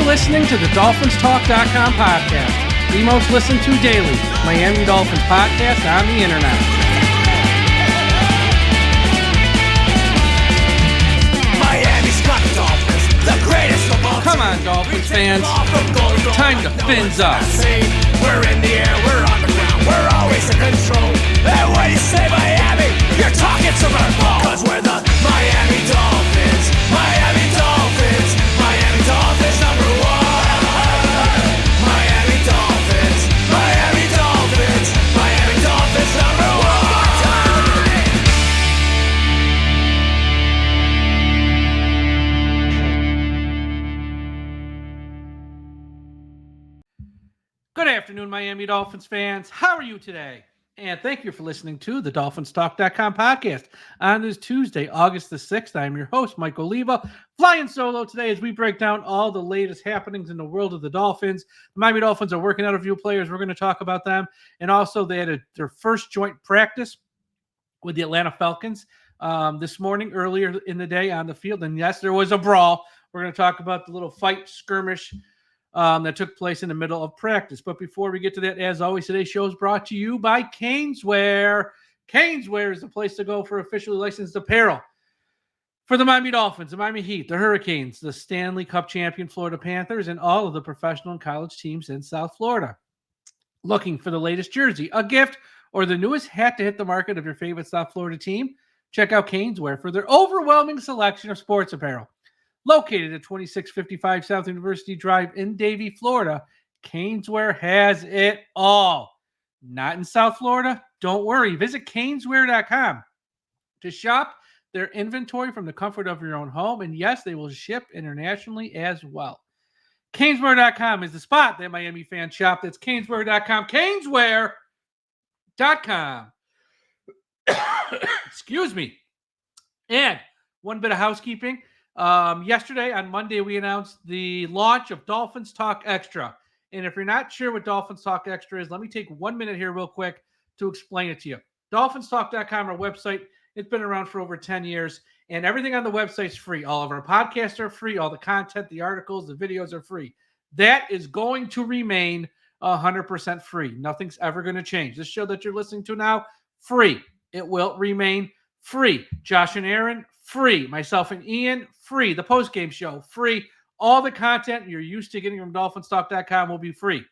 listening to the DolphinsTalk.com podcast, the most listened to daily Miami Dolphins podcast on the internet. Miami's got the Dolphins, the greatest of all. Come on, Dolphins fans. Time to fins up. We're in the air, we're on the ground, we're always in control. And when you say Miami, you're talking Super Bowl. Cause we're the Miami Dolphins, Miami Dolphins, Miami Dolphins number one. Miami Dolphins, Miami Dolphins, Miami Dolphins number one. Good afternoon, Miami Dolphins fans. How are you today? And thank you for listening to the DolphinsTalk.com podcast on this Tuesday, August the 6th. I'm your host, Mike Oliva, flying solo today as we break down all the latest happenings in the world of the Dolphins. The Miami Dolphins are working out a few players. We're going to talk about them. And also, they had their first joint practice with the Atlanta Falcons this morning, earlier in the day on the field. And yes, there was a brawl. We're going to talk about the little fight skirmish that took place in the middle of practice. But before we get to that, as always, today's show is brought to you by Caneswear. Caneswear is the place to go for officially licensed apparel for the Miami Dolphins, the Miami Heat, the Hurricanes, the Stanley Cup champion Florida Panthers, and all of the professional and college teams in South Florida. Looking for the latest jersey, a gift, or the newest hat to hit the market of your favorite South Florida team? Check out Caneswear for their overwhelming selection of sports apparel. Located at 2655 South University Drive in Davie, Florida, Caneswear has it all. Not in South Florida? Don't worry. Visit Caneswear.com to shop their inventory from the comfort of your own home. And yes, they will ship internationally as well. Caneswear.com is the spot that Miami fans shop. That's Caneswear.com. Caneswear.com. Excuse me. And one bit of housekeeping. Yesterday on Monday, we announced the launch of Dolphins Talk Extra. And if you're not sure what Dolphins Talk Extra is, let me take 1 minute here real quick to explain it to you. DolphinsTalk.com, our website, it's been around for over 10 years, and everything on the website is free. All of our podcasts are free. All the content, the articles, the videos are free. That is going to remain 100% free. Nothing's ever going to change. This show that you're listening to now, free. It will remain free. Josh and Aaron, free. Myself and Ian, free. The postgame show, free. All the content you're used to getting from DolphinsTalk.com will be free.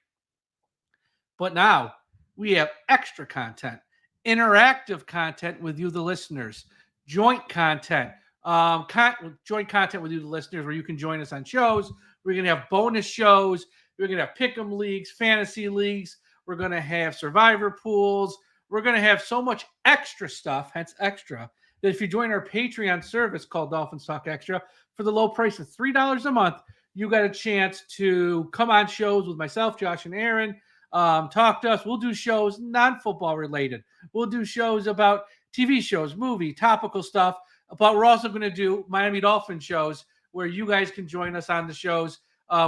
But now we have extra content, interactive content with you, the listeners, joint content, joint content with you, the listeners, where you can join us on shows. We're going to have bonus shows. We're going to have pick'em leagues, fantasy leagues. We're going to have survivor pools. We're going to have so much extra stuff, hence extra, that if you join our Patreon service called Dolphins Talk Extra, for the low price of $3 a month, you got a chance to come on shows with myself, Josh, and Aaron, talk to us. We'll do shows non-football related. We'll do shows about TV shows, movie, topical stuff. But we're also going to do Miami Dolphins shows where you guys can join us on the shows.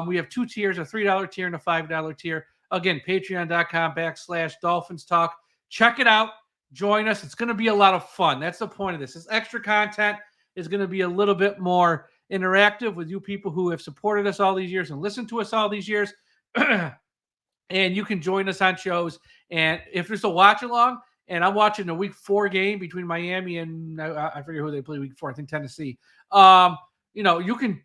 We have two tiers, a $3 tier and a $5 tier. Again, patreon.com/Dolphins Talk. Check it out. Join us. It's going to be a lot of fun. That's the point of this. This extra content is going to be a little bit more interactive with you people who have supported us all these years and listened to us all these years. And you can join us on shows. And if there's a watch along, and I'm watching the week 4 game between Miami and I forget who they play week 4. I think Tennessee. You can,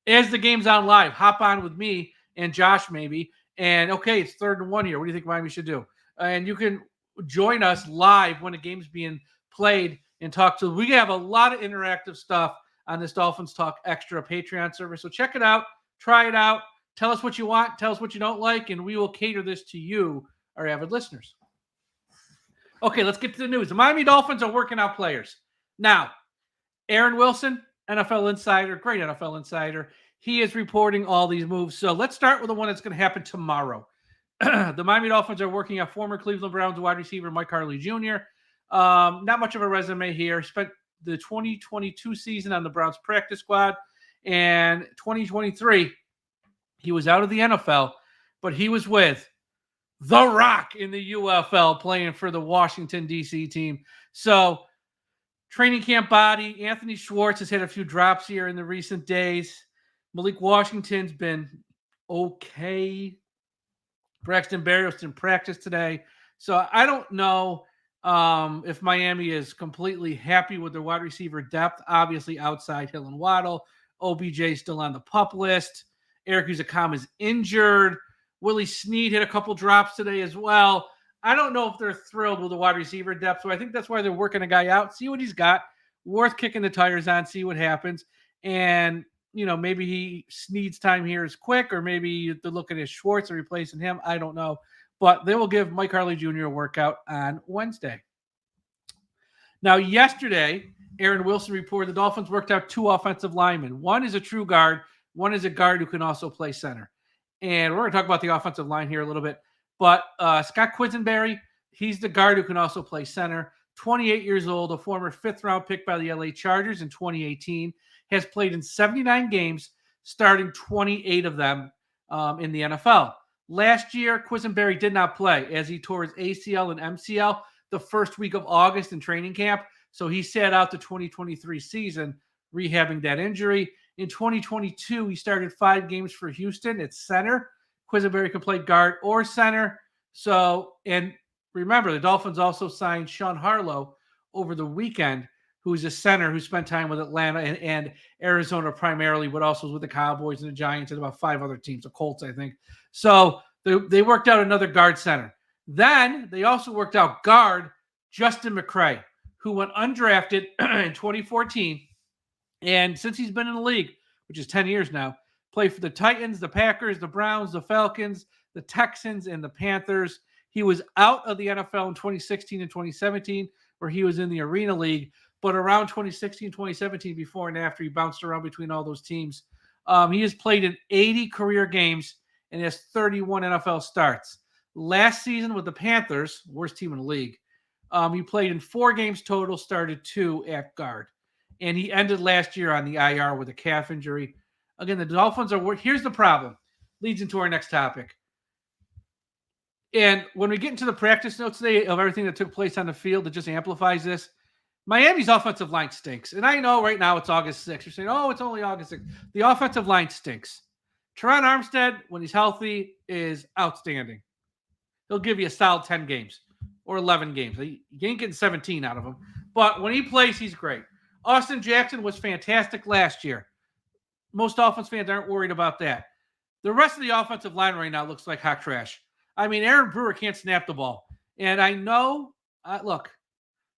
as the game's on live, hop on with me and Josh maybe. And okay, it's 3rd and 1 here. What do you think Miami should do? And you can join us live when the game's being played and talk to. We have a lot of interactive stuff on this Dolphins Talk Extra Patreon service. So check it out, try it out, tell us what you want, tell us what you don't like, and we will cater this to you, our avid listeners. Okay, let's get to the news. The Miami Dolphins are working out players. Now, Aaron Wilson, NFL insider, great NFL insider, he is reporting all these moves. So let's start with the one that's going to happen tomorrow. The Miami Dolphins are working out former Cleveland Browns wide receiver Mike Harley Jr. Not much of a resume here. Spent the 2022 season on the Browns practice squad, and 2023 he was out of the NFL, but he was with The Rock in the UFL playing for the Washington, D.C. team. So training camp body, Anthony Schwartz has had a few drops here in the recent days. Malik Washington's been okay. Braxton Berrios didn't practice today. So I don't know if Miami is completely happy with their wide receiver depth. Obviously, outside Hill and Waddle. OBJ still on the pup list. Eric Uzakam is injured. Willie Snead hit a couple drops today as well. I don't know if they're thrilled with the wide receiver depth. So I think that's why they're working a guy out, see what he's got. Worth kicking the tires on, see what happens. And maybe he Snead's time here is quick, or maybe they're looking at Schwartz and replacing him. I don't know. But they will give Mike Harley Jr. a workout on Wednesday. Now, yesterday, Aaron Wilson reported the Dolphins worked out 2 offensive linemen. One is a true guard. One is a guard who can also play center. And we're going to talk about the offensive line here a little bit. But Scott Quisenberry, he's the guard who can also play center. 28 years old, a former 5th-round pick by the LA Chargers in 2018, has played in 79 games, starting 28 of them in the NFL. Last year, Quisenberry did not play as he tore his ACL and MCL the first week of August in training camp. So he sat out the 2023 season rehabbing that injury. In 2022, he started 5 games for Houston at center. Quisenberry can play guard or center. So, and remember, the Dolphins also signed Sean Harlow over the weekend, who's a center who spent time with Atlanta and Arizona primarily, but also was with the Cowboys and the Giants and about 5 other teams, the Colts, I think. So they worked out another guard center. Then they also worked out guard Justin McCray, who went undrafted in 2014. And since he's been in the league, which is 10 years now, played for the Titans, the Packers, the Browns, the Falcons, the Texans, and the Panthers. He was out of the NFL in 2016 and 2017, where he was in the Arena League. But around 2016, 2017, before and after, he bounced around between all those teams. He has played in 80 career games and has 31 NFL starts. Last season with the Panthers, worst team in the league, he played in 4 games total, started 2 at guard. And he ended last year on the IR with a calf injury. Again, the Dolphins are – here's the problem. Leads into our next topic. And when we get into the practice notes today of everything that took place on the field, it just amplifies this. Miami's offensive line stinks. And I know right now it's August 6th. You're saying, oh, it's only August 6th. The offensive line stinks. Teron Armstead, when he's healthy, is outstanding. He'll give you a solid 10 games or 11 games. You ain't getting 17 out of him. But when he plays, he's great. Austin Jackson was fantastic last year. Most Dolphins fans aren't worried about that. The rest of the offensive line right now looks like hot trash. I mean, Aaron Brewer can't snap the ball. And I know, look,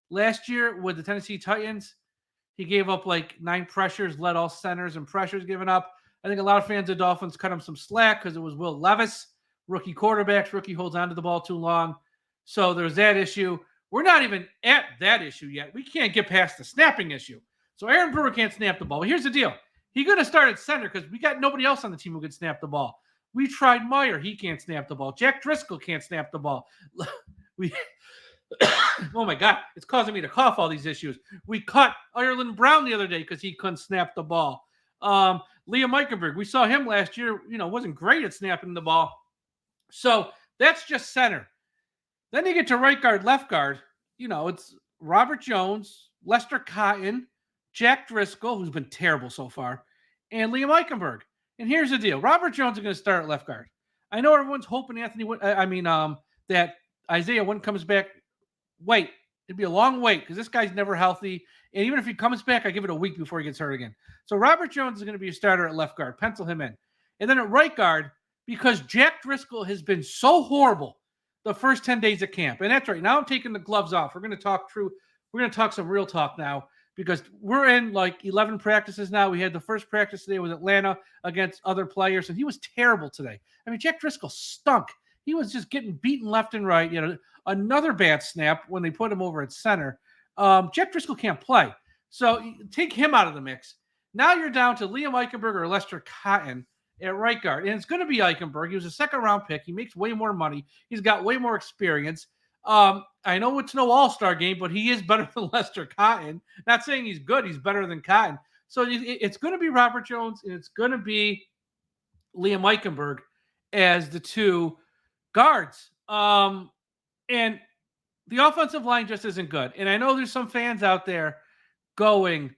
last year with the Tennessee Titans, he gave up like 9 pressures, led all centers and pressures given up. I think a lot of fans of Dolphins cut him some slack because it was Will Levis, rookie quarterbacks. Rookie holds onto the ball too long. So there's that issue. We're not even at that issue yet. We can't get past the snapping issue. So Aaron Brewer can't snap the ball. But here's the deal. He's going to start at center because we got nobody else on the team who can snap the ball. We tried Meyer. He can't snap the ball. Jack Driscoll can't snap the ball. Oh, my God. It's causing me to cough, all these issues. We cut Ireland Brown the other day because he couldn't snap the ball. Liam Eichenberg, we saw him last year, wasn't great at snapping the ball. So that's just center. Then you get to right guard, left guard. It's Robert Jones, Lester Cotton, Jack Driscoll, who's been terrible so far, and Liam Eichenberg. And here's the deal. Robert Jones is going to start at left guard. I know everyone's hoping that Isaiah Wynn comes back. Wait. It'd be a long wait because this guy's never healthy. And even if he comes back, I give it a week before he gets hurt again. So Robert Jones is going to be a starter at left guard. Pencil him in. And then at right guard, because Jack Driscoll has been so horrible the first 10 days of camp. And that's right. Now I'm taking the gloves off. We're going to talk some real talk now because we're in like 11 practices now. We had the first practice today with Atlanta against other players, and he was terrible today. I mean, Jack Driscoll stunk. He was just getting beaten left and right. Another bad snap when they put him over at center. Jack Driscoll can't play. So take him out of the mix. Now you're down to Liam Eichenberg or Lester Cotton at right guard. And it's going to be Eichenberg. He was a 2nd-round pick. He makes way more money. He's got way more experience. I know it's no all-star game, but he is better than Lester Cotton. Not saying he's good. He's better than Cotton. So it's going to be Robert Jones, and it's going to be Liam Eichenberg as the 2 guards. And the offensive line just isn't good. And I know there's some fans out there going,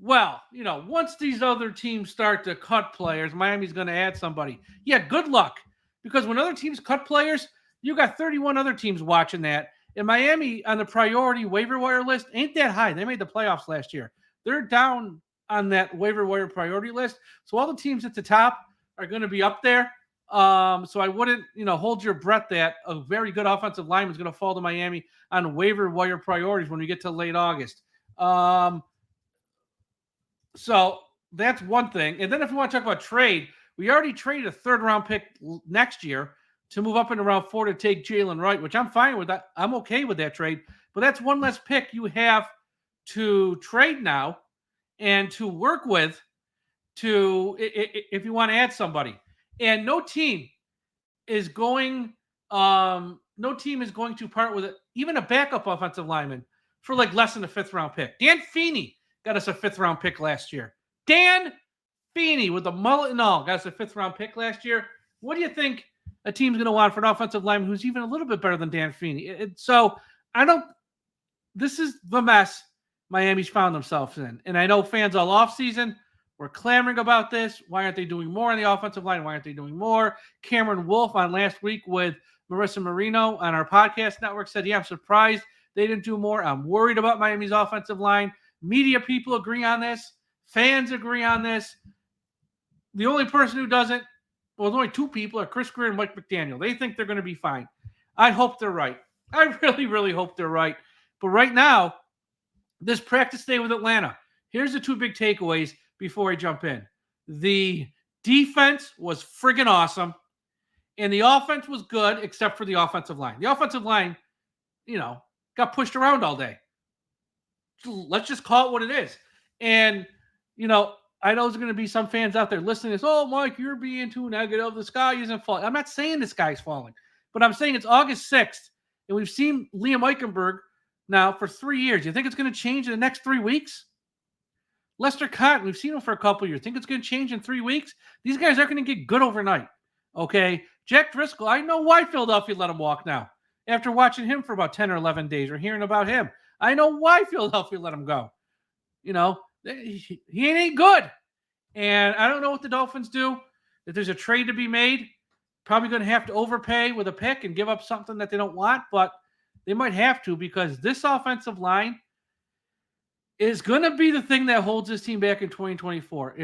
Well, once these other teams start to cut players, Miami's going to add somebody. Yeah, good luck. Because when other teams cut players, you got 31 other teams watching that. And Miami on the priority waiver wire list ain't that high. They made the playoffs last year. They're down on that waiver wire priority list. So all the teams at the top are going to be up there. So I wouldn't, hold your breath that a very good offensive lineman is going to fall to Miami on waiver wire priorities when we get to late August. So that's one thing. And then if we want to talk about trade, we already traded a third-round pick next year to move up into round 4 to take Jaylen Wright, which I'm fine with that. I'm okay with that trade. But that's one less pick you have to trade now and to work with if you want to add somebody. And no team is going to part with even a backup offensive lineman for like less than a 5th-round pick. Dan Feeney got us a 5th-round pick last year. Dan Feeney with the mullet and all got us a 5th-round pick last year. What do you think a team's going to want for an offensive lineman who's even a little bit better than Dan Feeney? This is the mess Miami's found themselves in. And I know fans all offseason were clamoring about this. Why aren't they doing more on the offensive line? Why aren't they doing more? Cameron Wolf on last week with Marissa Marino on our podcast network said, yeah, I'm surprised they didn't do more. I'm worried about Miami's offensive line. Media people agree on this. Fans agree on this. The only person who doesn't, well, there's only 2 people are Chris Grier and Mike McDaniel. They think they're going to be fine. I hope they're right. I really, really hope they're right. But right now, this practice day with Atlanta, here's the 2 big takeaways before I jump in. The defense was friggin' awesome, and the offense was good except for the offensive line. The offensive line, got pushed around all day. Let's just call it what it is. And, I know there's going to be some fans out there listening to this, oh, Mike, you're being too negative. The sky isn't falling. I'm not saying the sky's falling, but I'm saying it's August 6th, and we've seen Liam Eichenberg now for 3 years. You think it's going to change in the next 3 weeks? Lester Cotton, we've seen him for a couple of years. Think it's going to change in 3 weeks? These guys aren't going to get good overnight, okay? Jack Driscoll, I know why Philadelphia let him walk now. After watching him for about 10 or 11 days or hearing about him, I know why Philadelphia let him go. He ain't good. And I don't know what the Dolphins do. If there's a trade to be made, probably going to have to overpay with a pick and give up something that they don't want, but they might have to because this offensive line is going to be the thing that holds this team back in 2024.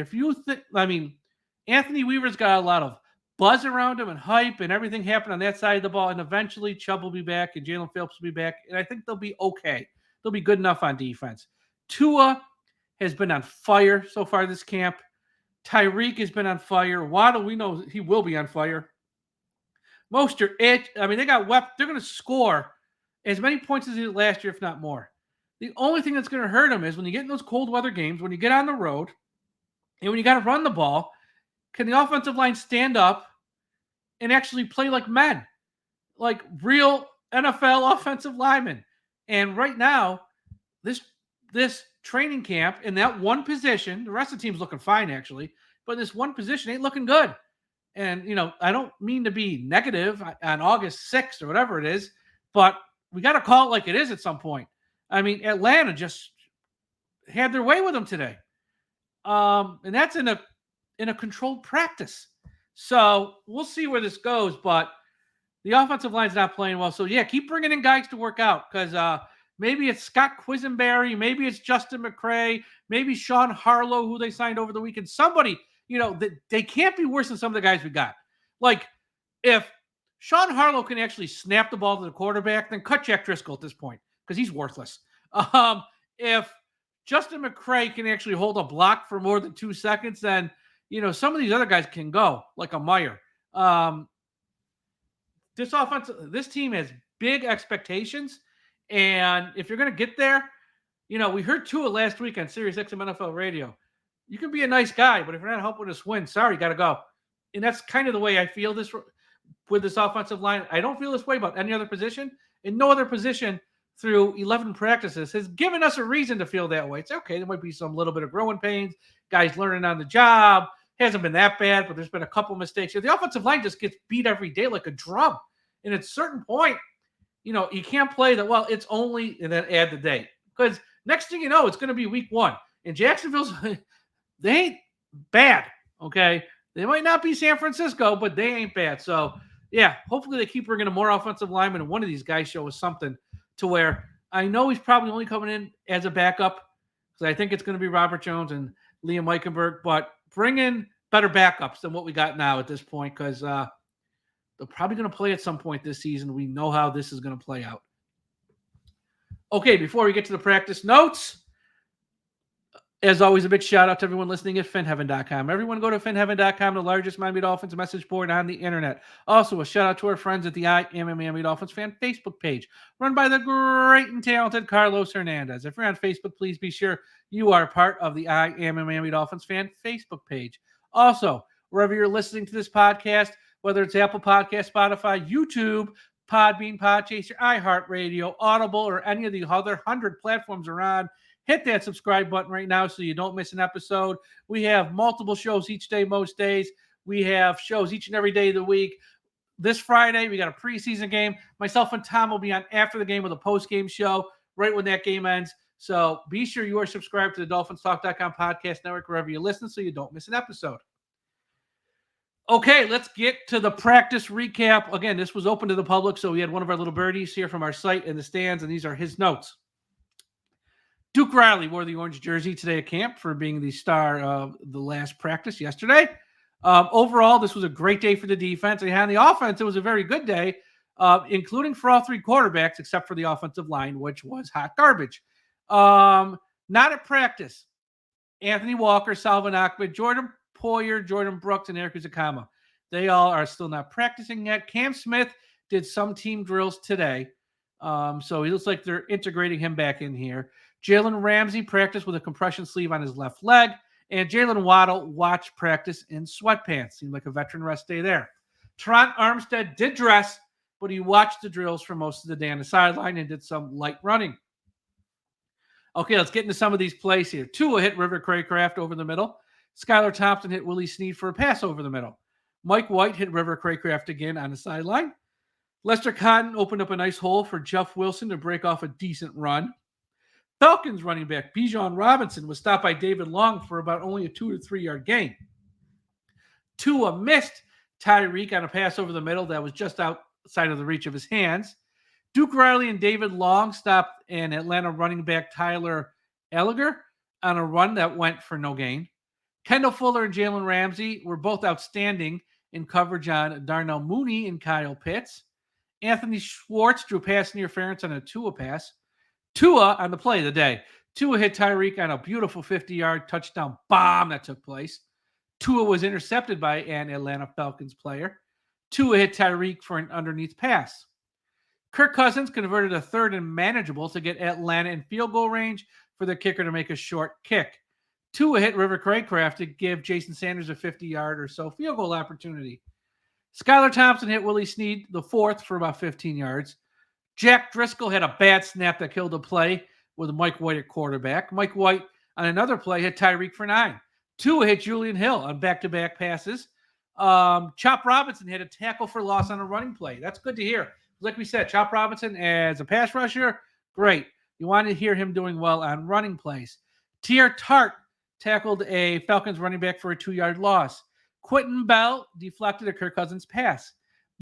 Anthony Weaver's got a lot of buzz around him and hype and everything happened on that side of the ball, and eventually Chubb will be back and Jalen Phillips will be back, and I think they'll be okay. They'll be good enough on defense. Tua has been on fire so far this camp. Tyreek has been on fire. Waddle, we know he will be on fire. Mostert, they got weapons. They're going to score as many points as they did last year, if not more. The only thing that's going to hurt them is when you get in those cold weather games, when you get on the road, and when you got to run the ball, can the offensive line stand up and actually play like men, like real NFL offensive linemen? And right now, this training camp in that one position, the rest of the team's looking fine actually, but this one position ain't looking good. And, I don't mean to be negative on August 6th or whatever it is, but we got to call it like it is at some point. Atlanta just had their way with them today. And that's in a controlled practice. So we'll see where this goes, but the offensive line's not playing well. So, yeah, keep bringing in guys to work out because maybe it's Scott Quisenberry, maybe it's Justin McCray, maybe Sean Harlow, who they signed over the weekend. Somebody, they can't be worse than some of the guys we got. Like, if Sean Harlow can actually snap the ball to the quarterback, then cut Jack Driscoll at this point because he's worthless. If Justin McCray can actually hold a block for more than 2 seconds, then, some of these other guys can go, like a Meyer. This team has big expectations. And if you're going to get there, we heard Tua last week on Sirius XM NFL Radio. You can be a nice guy, but if you're not helping us win, sorry, got to go. And that's kind of the way I feel this with this offensive line. I don't feel this way about any other position. And no other position through 11 practices has given us a reason to feel that way. It's okay. There might be some little bit of growing pains, guys learning on the job. Hasn't been that bad, but there's been a couple mistakes. The offensive line just gets beat every day like a drum. And at a certain point, you can't play that, well, it's only, and then add the date. Because next thing you know, it's going to be week 1. And Jacksonville's, they ain't bad, okay? They might not be San Francisco, but they ain't bad. So, yeah, hopefully they keep bringing in more offensive linemen, and one of these guys show us something to where I know he's probably only coming in as a backup because I think it's going to be Robert Jones and Liam Eichenberg, but bring in better backups than what we got now at this point because they're probably going to play at some point this season. We know how this is going to play out. Okay, before we get to the practice notes, as always, a big shout out to everyone listening at finheaven.com. Everyone go to finheaven.com, the largest Miami Dolphins message board on the internet. Also, a shout out to our friends at the I Am a Miami Dolphins fan Facebook page, run by the great and talented Carlos Hernandez. If you're on Facebook, please be sure you are part of the I Am a Miami Dolphins fan Facebook page. Also, wherever you're listening to this podcast, whether it's Apple Podcast, Spotify, YouTube, Podbean, Podchaser, iHeartRadio, Audible, or any of the other 100 platforms are on, hit that subscribe button right now so you don't miss an episode. We have multiple shows each day, most days. We have shows each and every day of the week. This Friday, we got a preseason game. Myself and Tom will be on after the game with a post-game show right when that game ends. So be sure you are subscribed to the DolphinsTalk.com podcast network wherever you listen so you don't miss an episode. Okay, let's get to the practice recap. Again, this was open to the public, so we had one of our little birdies here from our site in the stands, and these are his notes. Duke Riley wore the orange jersey today at camp for being the star of the last practice yesterday. Overall, this was a great day for the defense. And on the offense, it was a very good day, including for all three quarterbacks, except for the offensive line, which was hot garbage. Not at practice. Anthony Walker, Salvin Ahmed, Jordan Poyer, Jordan Brooks, and Eric Uzakama. They all are still not practicing yet. Cam Smith did some team drills today. So he looks like they're integrating him back in here. Jaylen Ramsey practiced with a compression sleeve on his left leg, and Jaylen Waddle watched practice in sweatpants. Seemed like a veteran rest day there. Teron Armstead did dress, but he watched the drills for most of the day on the sideline and did some light running. Okay, let's get into some of these plays here. Tua hit River Craycraft over the middle. Skylar Thompson hit Willie Snead for a pass over the middle. Mike White hit River Craycraft again on the sideline. Lester Cotton opened up a nice hole for Jeff Wilson to break off a decent run. Falcons running back Bijan Robinson was stopped by David Long for about only a 2 to 3 yard gain. Tua missed Tyreek on a pass over the middle that was just outside of the reach of his hands. Duke Riley and David Long stopped an Atlanta running back Tyler Elliger on a run that went for no gain. Kendall Fuller and Jaylen Ramsey were both outstanding in coverage on Darnell Mooney and Kyle Pitts. Anthony Schwartz drew pass interference on a Tua pass. Tua on the play of the day. Tua hit Tyreek on a beautiful 50-yard touchdown bomb that took place. Tua was intercepted by an Atlanta Falcons player. Tua hit Tyreek for an underneath pass. Kirk Cousins converted a third and manageable to get Atlanta in field goal range for the kicker to make a short kick. Tua hit River Craycraft to give Jason Sanders a 50-yard or so field goal opportunity. Skylar Thompson hit Willie Snead the fourth for about 15 yards. Jack Driscoll had a bad snap that killed the play with Mike White at quarterback. Mike White on another play hit Tyreek for 9. Tua hit Julian Hill on back-to-back passes. Chop Robinson hit a tackle for loss on a running play. That's good to hear. Like we said, Chop Robinson as a pass rusher, great. You want to hear him doing well on running plays. Tier Tart tackled a Falcons running back for a 2-yard loss. Quentin Bell deflected a Kirk Cousins pass.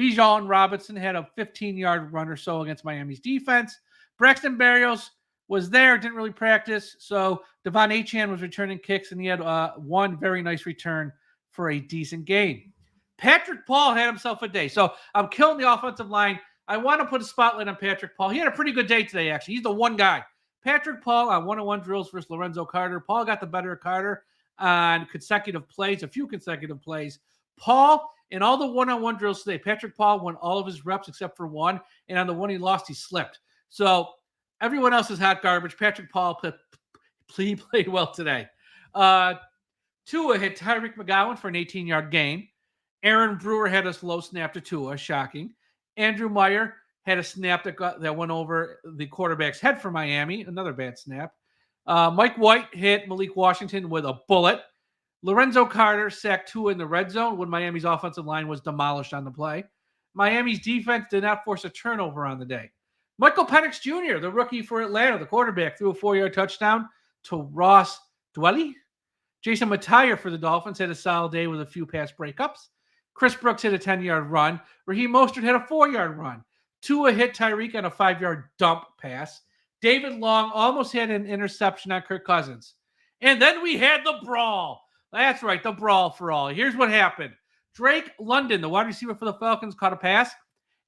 Bijan Robinson had a 15-yard run or so against Miami's defense. Braxton Berrios was there, didn't really practice. So Devon Achane was returning kicks, and he had one very nice return for a decent gain. Patrick Paul had himself a day. So I'm killing the offensive line. I want to put a spotlight on Patrick Paul. He had a pretty good day today, actually. He's the one guy. Patrick Paul on one-on-one drills versus Lorenzo Carter. Paul got the better of Carter on consecutive plays, a few consecutive plays. Paul, in all the one-on-one drills today, Patrick Paul won all of his reps except for one, and on the one he lost, he slipped. So everyone else is hot garbage. Patrick Paul, he played well today. Tua hit Tyreek McGowan for an 18-yard gain. Aaron Brewer had a slow snap to Tua, shocking. Andrew Meyer had a snap that went over the quarterback's head for Miami, another bad snap. Mike White hit Malik Washington with a bullet. Lorenzo Carter sacked Tua in the red zone when Miami's offensive line was demolished on the play. Miami's defense did not force a turnover on the day. Michael Penix Jr., the rookie for Atlanta, the quarterback, threw a 4-yard touchdown to Ross Dwelly. Jason Mateya for the Dolphins had a solid day with a few pass breakups. Chris Brooks hit a 10-yard run. Raheem Mostert had a 4-yard run. Tua hit Tyreek on a 5-yard dump pass. David Long almost had an interception on Kirk Cousins. And then we had the brawl. That's right, the brawl for all. Here's what happened. Drake London, the wide receiver for the Falcons, caught a pass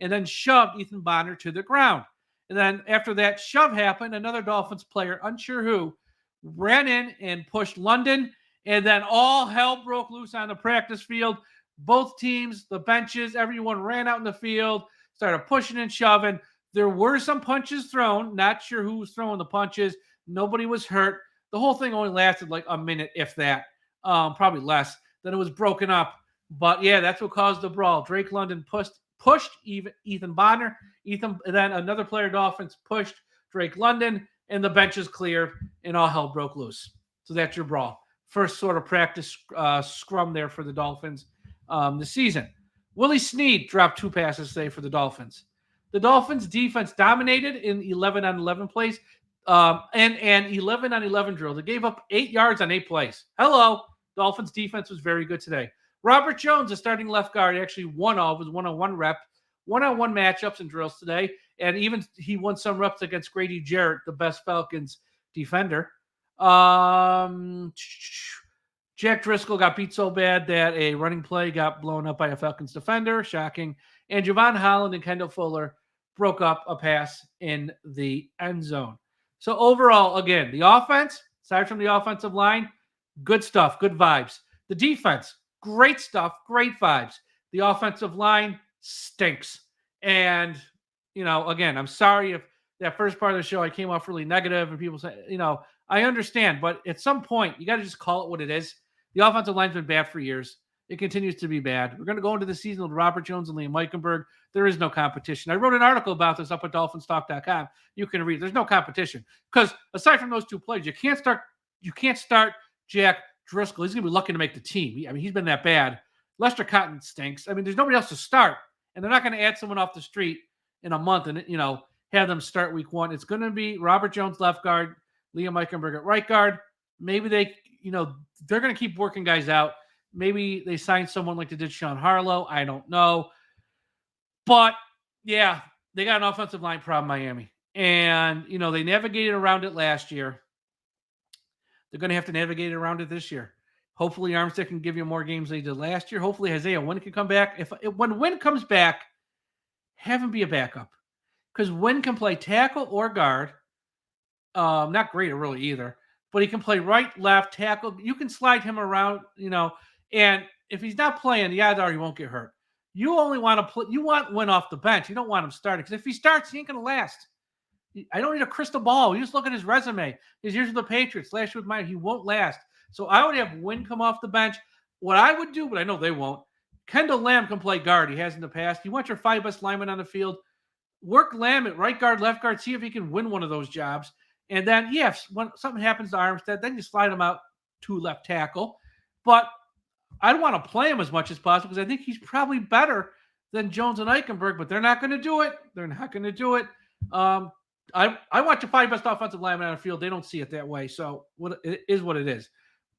and then shoved Ethan Bonner to the ground. And then after that shove happened, another Dolphins player, unsure who, ran in and pushed London. And then all hell broke loose on the practice field. Both teams, the benches, everyone ran out in the field, started pushing and shoving. There were some punches thrown. Not sure who was throwing the punches. Nobody was hurt. The whole thing only lasted like a minute, if that. Probably less. Then it was broken up. But yeah, that's what caused the brawl. Drake London pushed Ethan Bonner. Then another player, Dolphins, pushed Drake London, and the benches cleared, and all hell broke loose. So that's your brawl. First sort of practice scrum there for the Dolphins this season. Willie Snead dropped 2 passes today for the Dolphins. The Dolphins defense dominated in 11-on-11 plays and 11-on-11 drill. They gave up 8 yards on 8 plays. Hello. Dolphins defense was very good today. Robert Jones, the starting left guard, actually won all of his one-on-one matchups and drills today. And even he won some reps against Grady Jarrett, the best Falcons defender. Jack Driscoll got beat so bad that a running play got blown up by a Falcons defender. Shocking. And Javon Holland and Kendall Fuller broke up a pass in the end zone. So overall, again, the offense, aside from the offensive line, good stuff, good vibes. The defense, great stuff, great vibes. The offensive line stinks. And, again, I'm sorry if that first part of the show I came off really negative and people say, I understand, but at some point you got to just call it what it is. The offensive line's been bad for years. It continues to be bad. We're going to go into the season with Robert Jones and Liam Eichenberg. There is no competition. I wrote an article about this up at DolphinsTalk.com. You can read. There's no competition because aside from those 2 plays, you can't start Jack Driscoll. He's going to be lucky to make the team. He's been that bad. Lester Cotton stinks. There's nobody else to start, and they're not going to add someone off the street in a month and have them start week 1. It's going to be Robert Jones left guard, Liam Eichenberg at right guard. Maybe they, they're going to keep working guys out. Maybe they sign someone like they did Sean Harlow. I don't know. But, yeah, they got an offensive line problem, Miami. And, they navigated around it last year. They're going to have to navigate around it this year. Hopefully Armstead can give you more games than he did last year. Hopefully Isaiah Wynn can come back. When Wynn comes back, have him be a backup. Because Wynn can play tackle or guard. Not great really either. But he can play right, left, tackle. You can slide him around, and if he's not playing, the odds are he won't get hurt. You only want to play. You want Wynn off the bench. You don't want him starting because if he starts, he ain't going to last. I don't need a crystal ball. You just look at his resume. His years with the Patriots, last year with mine, he won't last. So I would have Wynn come off the bench. What I would do, but I know they won't. Kendall Lamb can play guard. He has in the past. You want your 5 best linemen on the field. Work Lamb at right guard, left guard. See if he can win one of those jobs. And then, when something happens to Armstead, then you slide him out to left tackle. But I don't want to play him as much as possible because I think he's probably better than Jones and Eichenberg, but they're not going to do it. They're not going to do it. I want your 5 best offensive linemen on the field. They don't see it that way. So it is what it is.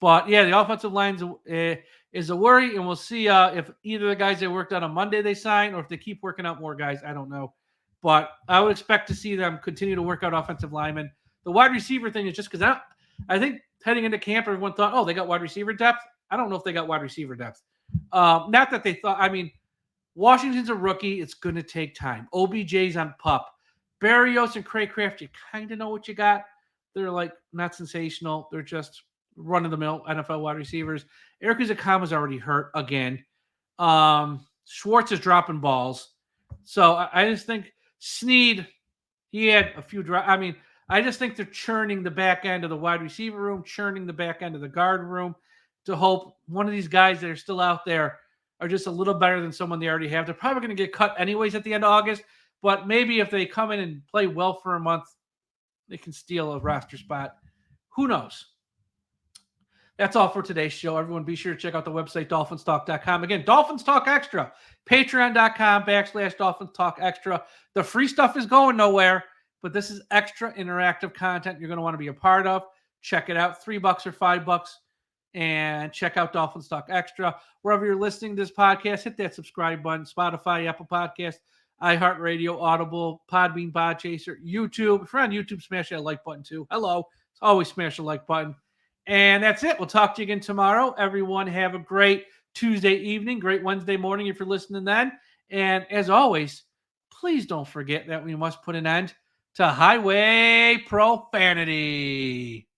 But, yeah, the offensive line is a worry, and we'll see if either of the guys they worked on Monday they sign or if they keep working out more guys. I don't know. But I would expect to see them continue to work out offensive linemen. The wide receiver thing is just because I think heading into camp, everyone thought, they got wide receiver depth. I don't know if they got wide receiver depth. Not that they thought. Washington's a rookie. It's going to take time. OBJ's on PUP. Berrios and Craycraft, you kind of know what you got. They're not sensational. They're just run-of-the-mill NFL wide receivers. Eric Uzakama's already hurt again. Schwartz is dropping balls. So I just think Snead, he had a few I just think they're churning the back end of the wide receiver room, churning the back end of the guard room to hope one of these guys that are still out there are just a little better than someone they already have. They're probably going to get cut anyways at the end of August, but maybe if they come in and play well for a month, they can steal a roster spot. Who knows? That's all for today's show. Everyone be sure to check out the website, DolphinsTalk.com. Again, Dolphins Talk Extra. Patreon.com/Dolphins Talk Extra. The free stuff is going nowhere, but this is extra interactive content you're going to want to be a part of. check it out. $3 or $5. And check out Dolphins Talk Extra. Wherever you're listening to this podcast, hit that subscribe button. Spotify, Apple Podcast, iHeartRadio, Audible, Podbean, Podchaser, YouTube. If you're on YouTube, smash that like button too. Hello. Always smash the like button. And that's it. We'll talk to you again tomorrow. Everyone have a great Tuesday evening, great Wednesday morning if you're listening then. And as always, please don't forget that we must put an end to highway profanity.